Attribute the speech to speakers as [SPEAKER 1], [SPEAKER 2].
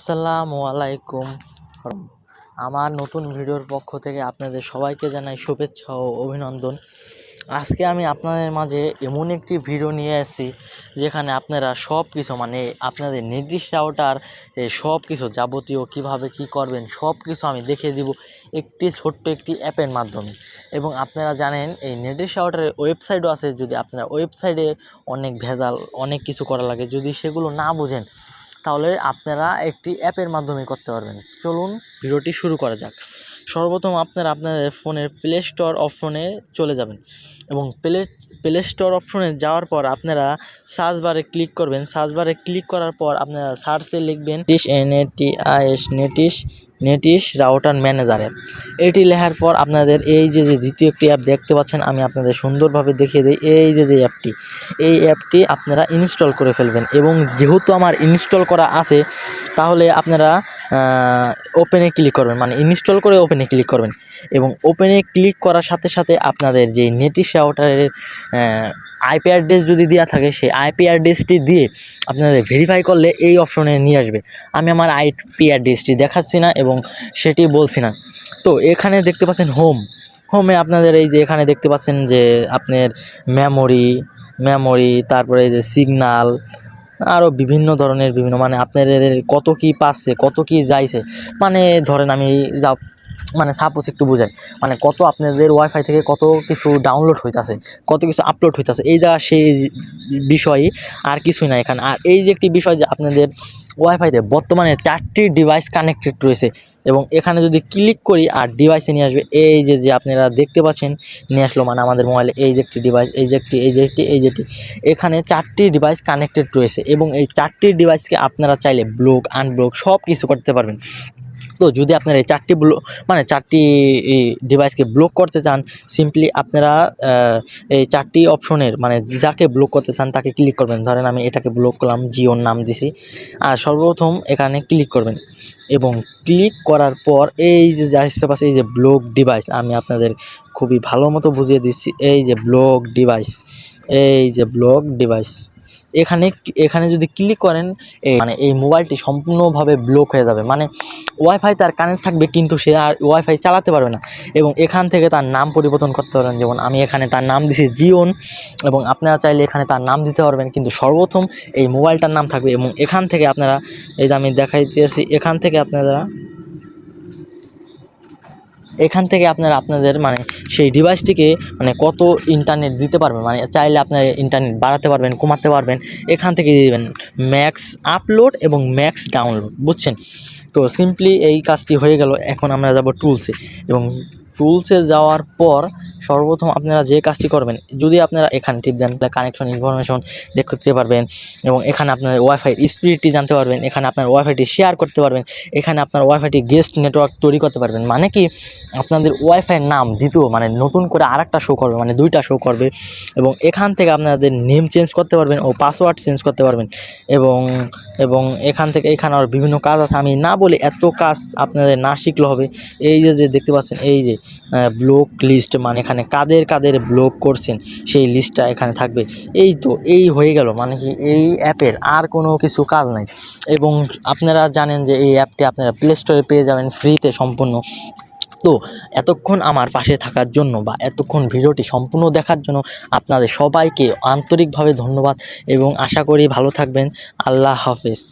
[SPEAKER 1] আসসালামু আলাইকুম। আমার নতুন ভিডিওর পক্ষ থেকে আপনাদের সবাইকে জানাই শুভেচ্ছা ও অভিনন্দন। আজকে আমি আপনাদের মাঝে এমন একটি ভিডিও নিয়ে এসেছি যেখানে আপনারা সব কিছু আপনাদের নির্দিষ্ট রাউটার সব কিছু যাবতীয় কিভাবে কি করবেন সব কিছু আমি দেখিয়ে দিব একটি ছোট্ট একটি অ্যাপের মাধ্যমে। এবং আপনারা জানেন এই নির্দিষ্ট রাউটারের ওয়েবসাইটও আছে, যদি আপনারা ওয়েবসাইটে অনেক ভেজাল অনেক কিছু করা লাগে, যদি সেগুলো না বোঝেন তাহলে আপনারা একটি অ্যাপের মাধ্যমে করতে পারবেন। চলুন ভিডিওটি শুরু করা যাক। সর্বপ্রথম আপনারা আপনাদের ফোনের প্লে স্টোর অপশনে চলে যাবেন এবং প্লে স্টোর অপশনে যাওয়ার পর আপনারা সার্চ বারে ক্লিক করবেন। সার্চ বারে ক্লিক করার পর আপনারা সার্চে লিখবেন নেটিশ রাউটার ম্যানেজার অ্যাপ। এটি লেখার পর আপনাদের এই যে দ্বিতীয় একটি অ্যাপ দেখতে পাচ্ছেন, আমি আপনাদের সুন্দরভাবে দেখিয়ে দিই। এই যে এই অ্যাপটি আপনারা ইনস্টল করে ফেলবেন এবং যেহেতু আমার ইনস্টল করা আছে তাহলে আপনারা ওপেনে ক্লিক করবেন, ইনস্টল করে ওপেনে ক্লিক করবেন এবং ওপেনে ক্লিক করার সাথে সাথে আপনাদের যে নেটিশ রাউটারের আইপি অ্যাড্রেস যদি দেওয়া থাকে সেই আইপি অ্যাড্রেসটি দিয়ে আপনাদের ভেরিফাই করলে এই অপশনে নিয়ে আসবে। আমি আমার আইপি অ্যাড্রেসটি দেখাচ্ছি না এবং সেটি বলছি না। তো এখানে দেখতে পাচ্ছেন হোমে আপনাদের এই যে এখানে দেখতে পাচ্ছেন যে আপনার মেমোরি তারপরে এই যে সিগনাল আরও বিভিন্ন ধরনের আপনাদের কত কি পাচ্ছে কত কি যাইছে, ধরেন আমি যা সাপোজ একটু বোঝাই, কত আপনাদের ওয়াইফাই থেকে কত কিছু ডাউনলোড হইতাছে কত কিছু আপলোড হইতাছে, এই যা সেই বিষয়ই আর কিছুই না এখানে। আর এই যে একটি বিষয় যে আপনাদের ওয়াইফাইতে বর্তমানে 4টি ডিভাইস কানেক্টেড রয়েছে এবং এখানে যদি ক্লিক করি আর ডিভাইসে নিয়ে আসবে। এই যে আপনারা দেখতে পাচ্ছেন নিয়ে আসলো, আমাদের মোবাইলে এই যে একটি ডিভাইস, এই যেটি এখানে 4টি ডিভাইস কানেক্টেড রয়েছে এবং এই 4টি ডিভাইসকে আপনারা চাইলে ব্লক আনব্লক সব কিছু করতে পারবেন। তো যদি আপনারা এই 4টি ডিভাইসকে ব্লক করতে চান, সিম্পলি আপনারা এই 4টি অপশনের যাকে ব্লক করতে চান তাকে ক্লিক করবেন। ধরেন আমি এটাকে ব্লক করলাম, জিওর নাম দিছি, আর সর্বপ্রথম এখানে ক্লিক করবেন এবং ক্লিক করার পর এই যে আসতে পাশে এই যে ব্লক ডিভাইস, আমি আপনাদের খুবই ভালো মতো বুঝিয়ে দিচ্ছি। এই যে ব্লক ডিভাইস এখানে যদি ক্লিক করেন এই মোবাইলটি সম্পূর্ণভাবে ব্লক হয়ে যাবে। ওয়াইফাই তার কানেক্ট থাকবে কিন্তু সে আর ওয়াইফাই চালাতে পারবে না এবং এখান থেকে তার নাম পরিবর্তন করতে পারবেন। যেমন আমি এখানে তার নাম দিছি জিওন এবং আপনারা চাইলে এখানে তার নাম দিতে পারবেন, কিন্তু সর্বপ্রথম এই মোবাইলটার নাম থাকবে এবং এখান থেকে আপনারা এই যে আমি দেখাইতেছি এখান থেকে আপনারা আপনাদের সেই ডিভাইসটিকে কত ইন্টারনেট দিতে পারবেন, চাইলে আপনারা ইন্টারনেট বাড়াতে পারবেন কমাতে পারবেন, এখান থেকে দিয়ে দেবেন ম্যাক্স আপলোড এবং ম্যাক্স ডাউনলোড, বুঝছেন? তো সিম্পলি এই কাজটি হয়ে গেল। এখন আমরা যাব টুলসে এবং টুলসে যাওয়ার পর সর্বপ্রথম আপনারা যে কাজটি করবেন, যদি আপনারা এখানে টিপ দেন তাহলে কানেকশন ইনফরমেশন দেখতে পারবেন এবং এখানে আপনার ওয়াইফাই স্পিডটি জানতে পারবেন, এখানে আপনার ওয়াইফাইটি শেয়ার করতে পারবেন, এখানে আপনার ওয়াইফাইটি গেস্ট নেটওয়ার্ক তৈরি করতে পারবেন। কি আপনাদের ওয়াইফাইয়ের নাম দ্বিতীয় নতুন করে আরেকটা শো করবে, 2টা শো করবে এবং এখান থেকে আপনাদের নেম চেঞ্জ করতে পারবেন ও পাসওয়ার্ড চেঞ্জ করতে পারবেন এবং এখানে আর বিভিন্ন কাজ আছে, আমি না বলি এত কাজ আপনাদের না শিখলে হবে। এই যে দেখতে পাচ্ছেন এই যে ব্লক লিস্ট, এখানে কাদের ব্লক করছেন সেই লিস্টটা এখানে থাকবে। এই হয়ে গেল, এই অ্যাপের আর কোনো কিছু কাজ নাই। এবং আপনারা জানেন যে এই অ্যাপটি আপনারা প্লে স্টোরে পেয়ে যাবেন ফ্রিতে সম্পূর্ণ। তো এতক্ষণ আমার পাশে থাকার জন্য বা এতক্ষণ ভিডিওটি সম্পূর্ণ দেখার জন্য আপনাদের সবাইকে আন্তরিকভাবে ধন্যবাদ এবং আশা করি ভালো থাকবেন। আল্লাহ হাফেজ।